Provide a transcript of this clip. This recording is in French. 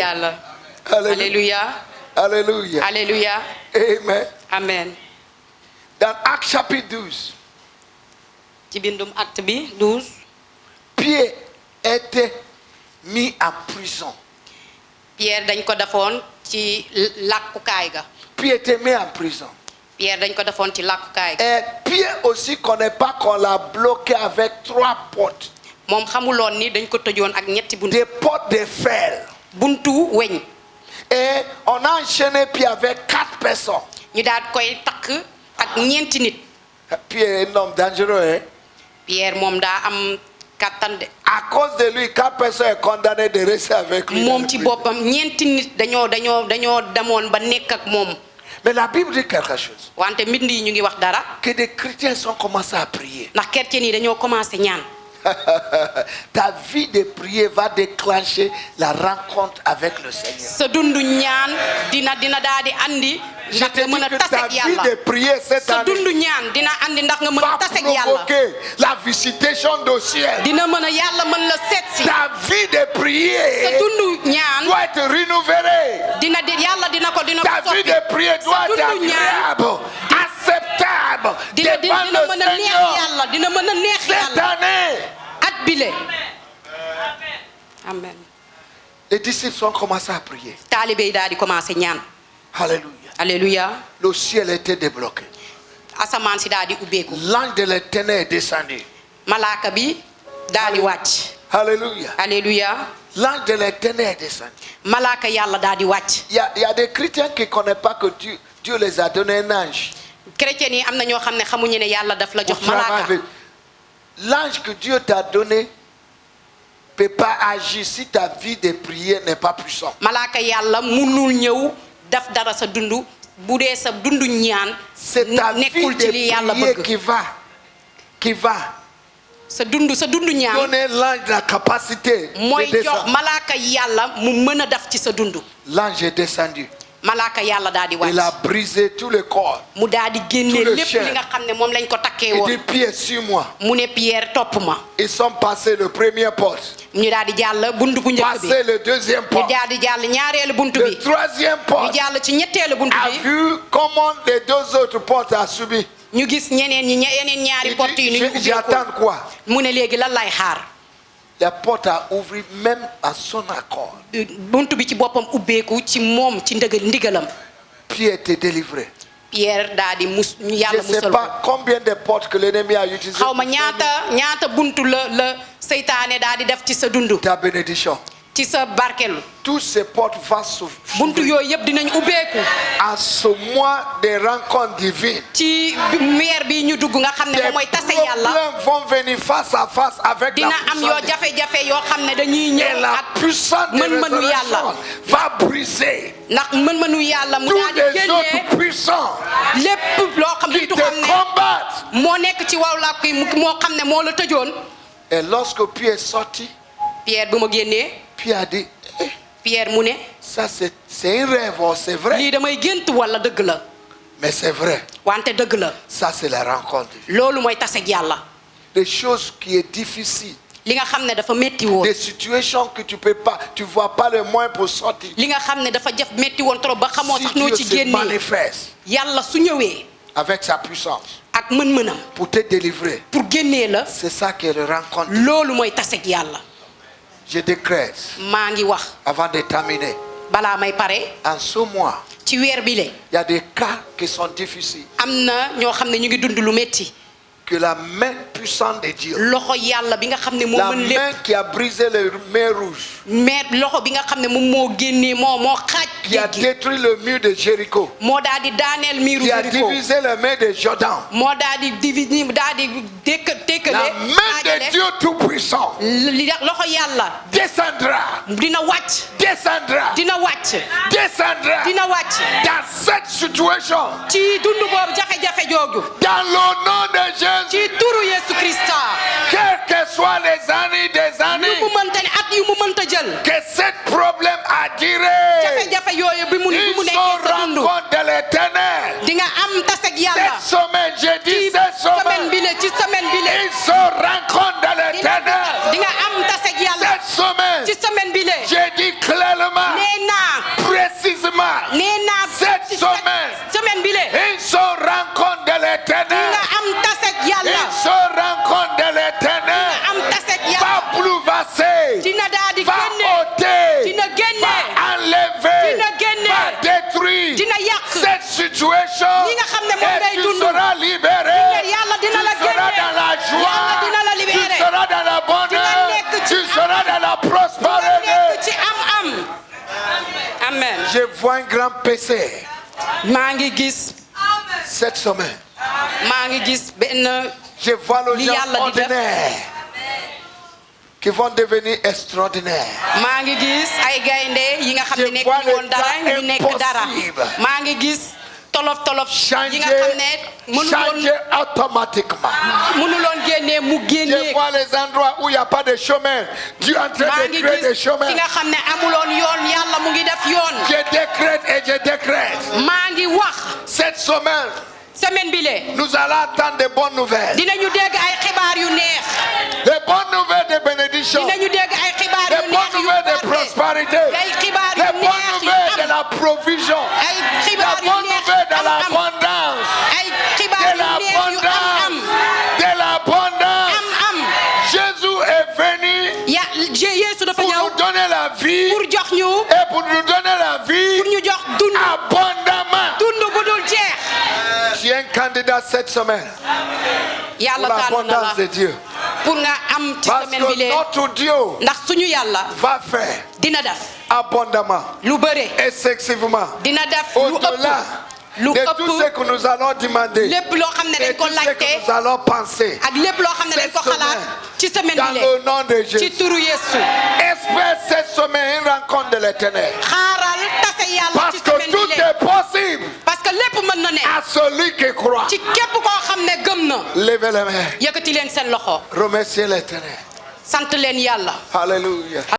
Yàlla. Alléluia. Alléluia. Alléluia. Amen. Amen. Dans Actes chapitre 12, ci bindum acte bi 12. Pierre était mis en prison. Pierre dañ ko defoon ci làkkukaay ga. Pierre était mis en prison. Pierre dañ ko defoon ci làkkukaay ga. Et Pierre aussi ne connaît pas qu'on l'a bloqué avec 3 portes. moom xamuloon ni dañ ko tëjoon ak ñetti buntu. Des portes de fer. buntu weñ. Et on a enchaîné Pierre avec 4 personnes. ñu daal koy takk ak ñeenti nit. Pierre est un homme dangereux, hein? Pierre moom daa am kattan de. À cause de lui, 4 personnes sont condamnées de rester avec lui. moom ci boppam ñeenti nit dañoo demoon ba nekk ak moom. Mais la Bible dit quelque chose. wante mbind yi ñu ngi wax dara. Que des chrétiens sont commencés à prier. ndax chrétien yi dañoo commencé ñaan. Ta vie de prier va déclencher la rencontre avec le Seigneur. sa dundu ñaan dina daal di andi. Je ndax te nga mën dis a que tase ta ak vie yàlla. de prier cette sa année dundu ñaan dina andi ndax nga mën a va tase ak yàlla. provoquer la visitation du ciel. dina mën a yàlla mën la seet si. Ta vie de sa prier dundu ñaan doit être renouvelée. yàlla dina ko Ta vie soppi. de prier doit sa être dundu ñaan agréable, acceptable dina devant mën a le neex Seigneur. yàlla dina mën a neex Cette yàlla année, at bile. amen. les disciples sont commencés à prier. taalibe yi daal di commencé ñaan. Alléluia. alléluia. Le ciel était débloqué. asamaan si daal di ubbeeku. L'ange de l'Éternel est descendu. malaaka bi daal di wàcc. Alléluia. alléluia. L'ange de l'Éternel est descendu. malaaka yàlla daal di wàcc. Il y a des chrétiens qui ne connaissent pas que Dieu les a donné un ange. chrétien yi am na ñoo xam ne xamuñu ne yàlla daf la jox Pour travailler malaaka. avec. L'ange que Dieu t'a donné ne peut pas agir si ta vie de prière n'est pas puissante. malaaka yàlla munul ñëw daf dara sa dundu bu dee sa dundu ñaan. C'est ta vie nekkul ci li de yàlla prière bëgg. qui va sa dundu ñaan. donner l'ange la capacité mooy de jox descendre. malaaka yàlla mu mën a def ci sa dundu. L'ange est descendu. malaaka yàlla daal di Il a wàcc. brisé tout le corps. mu daal di génne tout le lépp chien. li nga xam ne moom lañ ko takkee Il woon. dit Pierre, suis-moi. mu ne Pierre topp ma. Ils sont passés le premier porte. ñu daal di jàll buntu bu njëkk bi. Passé le deuxième ñu porte. daal di jàll ñaareelu buntu Le bi. troisième ñu porte jàll ci ñetteelu buntu a bi. vu comment les 2 autres portes a subi. ñu gis yeneen ñaari Il porte yi dit, nu ñu j'attends ubbeeku. quoi? mu ne léegi lan lay xaar. La porte a ouvert même à son accord. buntu bi ci boppam ubbeeku ci moom ci ndigalam. Pierre était délivré. Pierre daal di Je yàlla ne sais musal ko. pas combien de portes que l'ennemi a utilisées xaw ma pour ñaata buntu la seytaane daal di def ci sa dundu. ta bénédiction. ci sa barkelu. Toutes ces portes vont buntu s'ouvrir. yooyu yëpp dinañ ubbeeku. À ce mois des rencontres divines, ci weer bi ñu dugg nga xam ne des moom mooy tase yàlla. problèmes vont venir face à face avec dina la am yoo puissance. jafe-jafe yoo xam ne dañuy Et ñëw la ak puissance de mën-mënu yàlla. résurrection va briser ndax mën-mënu yàlla mu tous daal di les génnee autres puissants lépp loo xam qui ne te xam ne combattent. moo nekk ci waw làkk yi moo xam ne moo la tëjoon. Et lorsque Pierre est sorti, Pierre bu ma génnee Pierre a dit, Pierre mu ne ça c'est un rêve, oh, c'est vrai. lii damay gént wala dëgg la Mais c'est vrai. wante dëgg la. Ça c'est la rencontre. loolu mooy tase ak yàlla. Des choses qui est difficile. li nga xam ne dafa métti woon. Des situations que tu vois pas le moyen pour sortir. li nga xam ne dafa jëf métti woon trop ba xamoo Si sax noo Dieu ci se génnee. manifeste yàlla su ñëwee avec sa puissance ak mën-mënam pour te délivrer, pour génnee la. c'est ça qui est le rencontre. loolu mooy tase ak yàlla. Je décrète, maa ngi wax avant de terminer, balaa may pare en ce mois, ci weer bi le il y a des cas qui sont difficiles. am na ñoo xam ne ñu ngi dund lu métti. Que la main puissante de Dieu, loxo yàlla bi nga xam ne moo la mën lépp. main qui a brisé le mer rouge, mais loxo bi nga xam ne moom moo génnee moo xaaj qui a géej gi. détruit le mur de Jéricho, moo daal di daaneel miiru qui a Jéricho. divisé le mer de Jordan. moo daal di tékkale. La main de Dieu Tout-Puissant loxo yàlla descendra, dina wàcc. descendra, dina wàcc. descendra dina wàcc. dans cette situation. ci dund boobu jafe-jafe jooju. Dans le nom de ci Jésus, turu Yesu Christa. quelles que soient les années des yu années, mu mënta ne at yu mu mënta jël. que ce problème a duré jafe-jafe yooyu bi mu Une nekkee seule sa dund rencontre de l'éternel. di nga am taseg yàlla Cette semaine, j'ai dit ci cette semaine semaine. bi le ci semaine bi le Une seule rencontre de l'éternel. di nga am taseg yàlla Cette semaine, ci semaine bi le j'ai dit clairement, nee naa précisément, cette semaine bi le une seule rencontre de di l'éternel. nga am taseg yàlla Une seule rencontre de l'éternel. am taseg Va yàlla bouleverser, dina daal di va génne ôter, dina génne va enlever, dina génne va détruire dina yàq cette situation li nga xam ne moom et ngay tu dund seras libéré. yàlla Tu dina la seras génne dans la yàlla joie, dina la tu libéré seras dans la bonheur, nekk ci tu seras dans la nga prospérité. nekk ci am amen Je vois un grand PC maa ngi gis cette semaine. maa ngi gis benn Je vois les Li gens yàlla di def. ordinaires qui vont devenir extraordinaires. maa ngi gis ay gaynde yi nga xam ne Je nekk vois ñu woon les dara cas ñu nekk dara impossibles. maa ngi gis tolof yi nga xam ne Changer automatiquement. mënuloon génnee mu Je génnee vois les endroits où il n'y a pas de chemin. Dieu est en train maa de ngi créer des gis chemins. ki nga xam ne amuloon yoon yàlla mu ngi def yoon Je décrète et je décrète. maa ngi wax Cette semaine, semaine bi le nous allons attendre de bonnes nouvelles. dinañu dégg ay xibaar yu neex Les bonnes nouvelles de bénédiction. dinañu dégg ay xibaar Les yu bonnes neex yu nouvelles de barke prospérité. ay xibaar Les yu bonnes neex yu nouvelles de am la provision. ay La xibaar yu bonne neex nouvelle de am l'abondance. ay xibaar De yu neex yu l'abondance. De l'abondance. am Jésus est venu ya Yeesu dafa pour ñëw nous donner la vie pour jox ñu et pour nous donner la vie pour ñu jox dund abondamment. dund bu dul jeex Tu es un candidat cette semaine pour yàlla tànn na l'abondance de la Dieu. pour nga am ci Parce semaine bi que lee notre Dieu ndax suñu yàlla va faire dina def abondamment, lu bëre excessivement, dina def lu au-delà ëpp lu de tout ce ëpp que nous allons demander lépp loo xam ne et dañ ko tout ce que laajte nous allons penser. ak lépp loo xam ne dañ ko Cette xalaat ci semaine Dans bi lee le nom de ci Jésus. turu Yeesu Espère cette semaine une rencontre de l'éternel. xaaral tase yàlla Parce ci que semaine bi tout lee est possible parce que lépp mën na ne à celui qui croit. ci képp koo xam ne gëm na Levez les mains. yëkkati leen seen loxo Remerciez l'éternel. sant leen yàlla Alléluia.